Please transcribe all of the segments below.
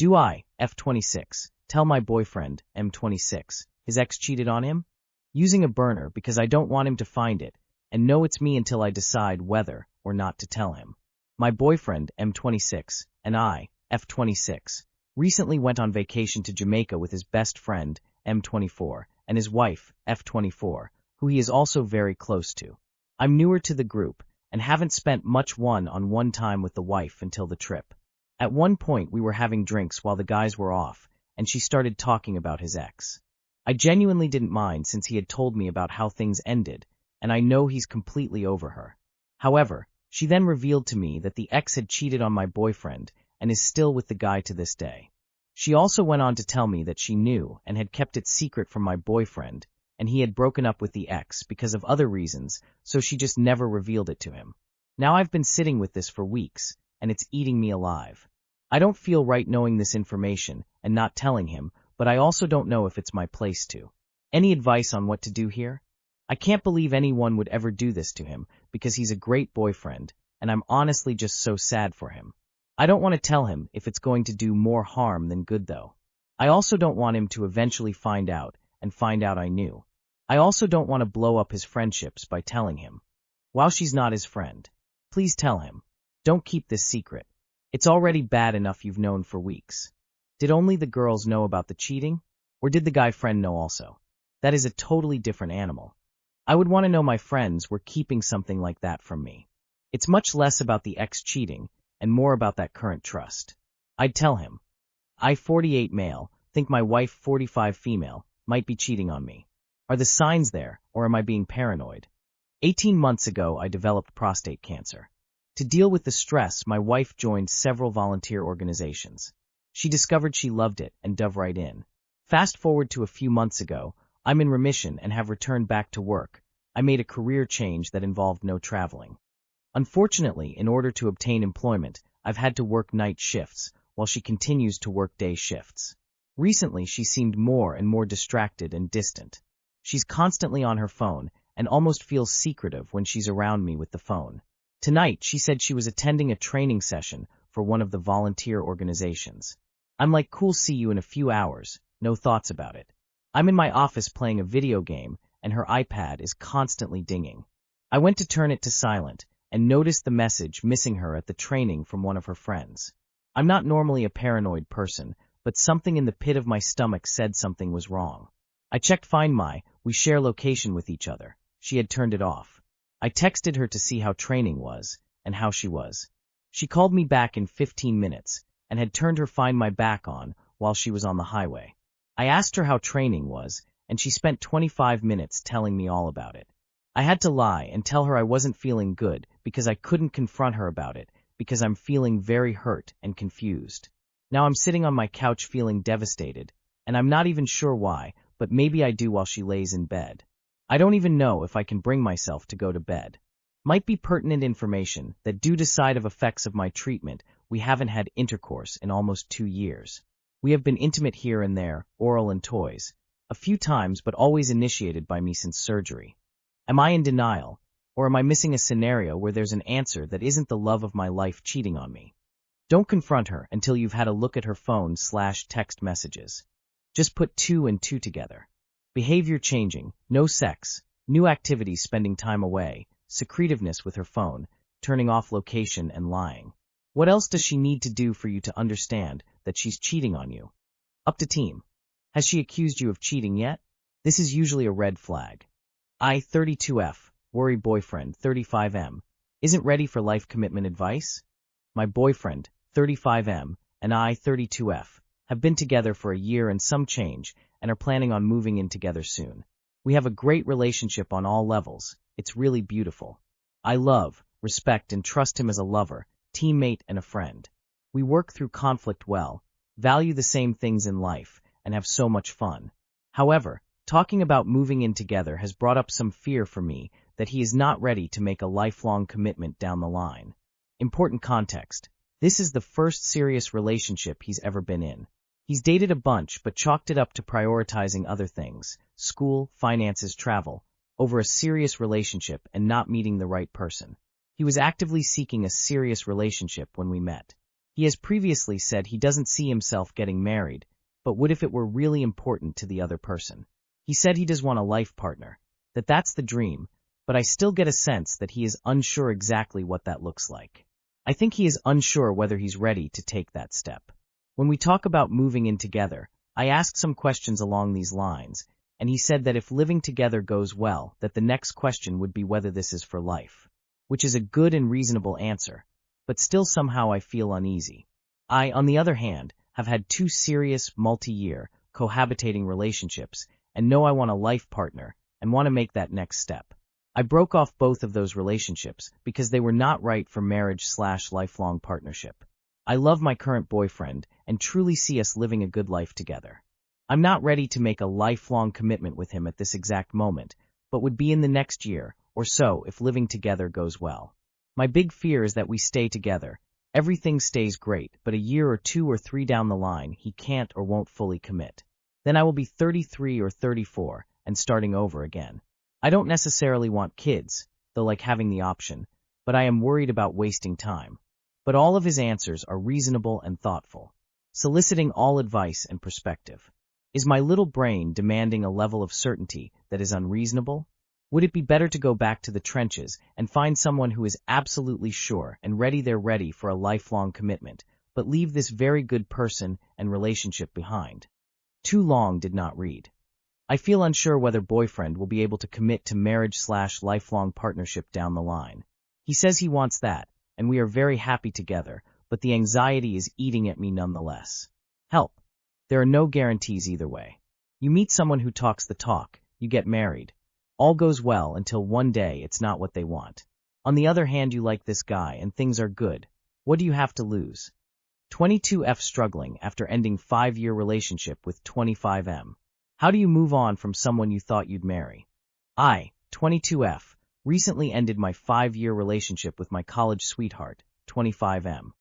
Do I, F26, tell my boyfriend, M26, his ex cheated on him? Using a burner because I don't want him to find it, and know it's me until I decide whether or not to tell him. My boyfriend, M26, and I, F26, recently went on vacation to Jamaica with his best friend, M24, and his wife, F24, who he is also very close to. I'm newer to the group, and haven't spent much one-on-one time with the wife until the trip. At one point we were having drinks while the guys were off, and she started talking about his ex. I genuinely didn't mind since he had told me about how things ended, and I know he's completely over her. However, she then revealed to me that the ex had cheated on my boyfriend and is still with the guy to this day. She also went on to tell me that she knew and had kept it secret from my boyfriend, and he had broken up with the ex because of other reasons, so she just never revealed it to him. Now I've been sitting with this for weeks, and it's eating me alive. I don't feel right knowing this information and not telling him, but I also don't know if it's my place to. Any advice on what to do here? I can't believe anyone would ever do this to him because he's a great boyfriend, and I'm honestly just so sad for him. I don't want to tell him if it's going to do more harm than good though. I also don't want him to eventually find out I knew. I also don't want to blow up his friendships by telling him. While she's not his friend, please tell him. Don't keep this secret. It's already bad enough you've known for weeks. Did only the girls know about the cheating? Or did the guy friend know also? That is a totally different animal. I would want to know my friends were keeping something like that from me. It's much less about the ex cheating and more about that current trust. I'd tell him. I, 48 male, think my wife, 45 female, might be cheating on me. Are the signs there, or am I being paranoid? 18 months ago, I developed prostate cancer. To deal with the stress, my wife joined several volunteer organizations. She discovered she loved it and dove right in. Fast forward to a few months ago, I'm in remission and have returned back to work. I made a career change that involved no traveling. Unfortunately, in order to obtain employment, I've had to work night shifts, while she continues to work day shifts. Recently, she seemed more and more distracted and distant. She's constantly on her phone and almost feels secretive when she's around me with the phone. Tonight, she said she was attending a training session for one of the volunteer organizations. I'm like, cool, see you in a few hours, no thoughts about it. I'm in my office playing a video game, and her iPad is constantly dinging. I went to turn it to silent, and noticed the message missing her at the training from one of her friends. I'm not normally a paranoid person, but something in the pit of my stomach said something was wrong. I checked Find My, we share location with each other. She had turned it off. I texted her to see how training was, and how she was. She called me back in 15 minutes, and had turned her Find My back on while she was on the highway. I asked her how training was, and she spent 25 minutes telling me all about it. I had to lie and tell her I wasn't feeling good because I couldn't confront her about it because I'm feeling very hurt and confused. Now I'm sitting on my couch feeling devastated, and I'm not even sure why, but maybe I do while she lays in bed. I don't even know if I can bring myself to go to bed. Might be pertinent information that due to side effects of my treatment, we haven't had intercourse in almost 2 years. We have been intimate here and there, oral and toys, a few times but always initiated by me since surgery. Am I in denial, or am I missing a scenario where there's an answer that isn't the love of my life cheating on me? Don't confront her until you've had a look at her phone/text messages. Just put 2 and 2 together. Behavior changing, no sex, new activities, spending time away, secretiveness with her phone, turning off location and lying. What else does she need to do for you to understand that she's cheating on you? Up to team. Has she accused you of cheating yet? This is usually a red flag. I, 32F, worry boyfriend, 35M, isn't ready for life commitment advice? My boyfriend, 35M, and I, 32F, have been together for a year and some change and are planning on moving in together soon. We have a great relationship on all levels. It's really beautiful. I love, respect, and trust him as a lover, teammate, and a friend. We work through conflict well, value the same things in life, and have so much fun. However, talking about moving in together has brought up some fear for me that he is not ready to make a lifelong commitment down the line. Important context. This is the first serious relationship he's ever been in. He's dated a bunch but chalked it up to prioritizing other things, school, finances, travel, over a serious relationship and not meeting the right person. He was actively seeking a serious relationship when we met. He has previously said he doesn't see himself getting married, but what if it were really important to the other person? He said he does want a life partner, that's the dream, but I still get a sense that he is unsure exactly what that looks like. I think he is unsure whether he's ready to take that step. When we talk about moving in together, I asked some questions along these lines, and he said that if living together goes well, that the next question would be whether this is for life, which is a good and reasonable answer, but still somehow I feel uneasy. I, on the other hand, have had 2 serious, multi-year, cohabitating relationships, and know I want a life partner, and want to make that next step. I broke off both of those relationships because they were not right for marriage/lifelong partnership. I love my current boyfriend and truly see us living a good life together. I'm not ready to make a lifelong commitment with him at this exact moment, but would be in the next year or so if living together goes well. My big fear is that we stay together, everything stays great, but a year or 2 or 3 down the line he can't or won't fully commit. Then I will be 33 or 34 and starting over again. I don't necessarily want kids, though like having the option, but I am worried about wasting time. But all of his answers are reasonable and thoughtful, soliciting all advice and perspective. Is my little brain demanding a level of certainty that is unreasonable? Would it be better to go back to the trenches and find someone who is absolutely sure and they're ready for a lifelong commitment, but leave this very good person and relationship behind? Too long did not read. I feel unsure whether boyfriend will be able to commit to marriage/lifelong partnership down the line. He says he wants that, and we are very happy together, but the anxiety is eating at me nonetheless. Help. There are no guarantees either way. You meet someone who talks the talk, you get married. All goes well until one day it's not what they want. On the other hand, you like this guy and things are good. What do you have to lose? 22F struggling after ending 5-year relationship with 25M. How do you move on from someone you thought you'd marry? I, 22F, recently ended my 5-year relationship with my college sweetheart, 25M.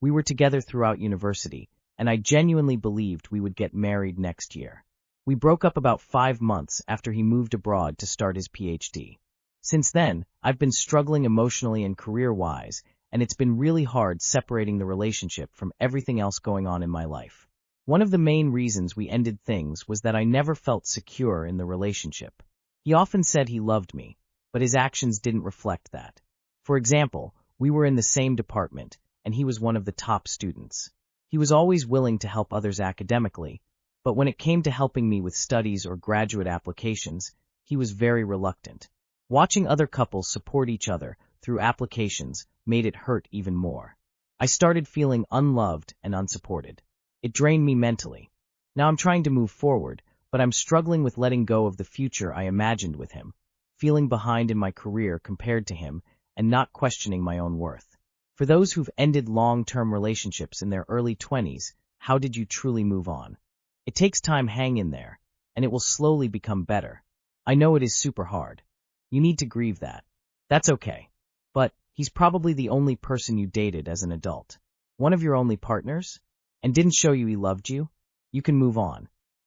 We were together throughout university, and I genuinely believed we would get married next year. We broke up about 5 months after he moved abroad to start his PhD. Since then, I've been struggling emotionally and career-wise, and it's been really hard separating the relationship from everything else going on in my life. One of the main reasons we ended things was that I never felt secure in the relationship. He often said he loved me, but his actions didn't reflect that. For example, we were in the same department, and he was one of the top students. He was always willing to help others academically, but when it came to helping me with studies or graduate applications, he was very reluctant. Watching other couples support each other through applications made it hurt even more. I started feeling unloved and unsupported. It drained me mentally. Now I'm trying to move forward, but I'm struggling with letting go of the future I imagined with him, feeling behind in my career compared to him, and not questioning my own worth. For those who've ended long-term relationships in their early 20s, how did you truly move on? It takes time, hang in there, and it will slowly become better. I know it is super hard. You need to grieve that. That's okay. But he's probably the only person you dated as an adult. One of your only partners? And didn't show you he loved you? You can move on.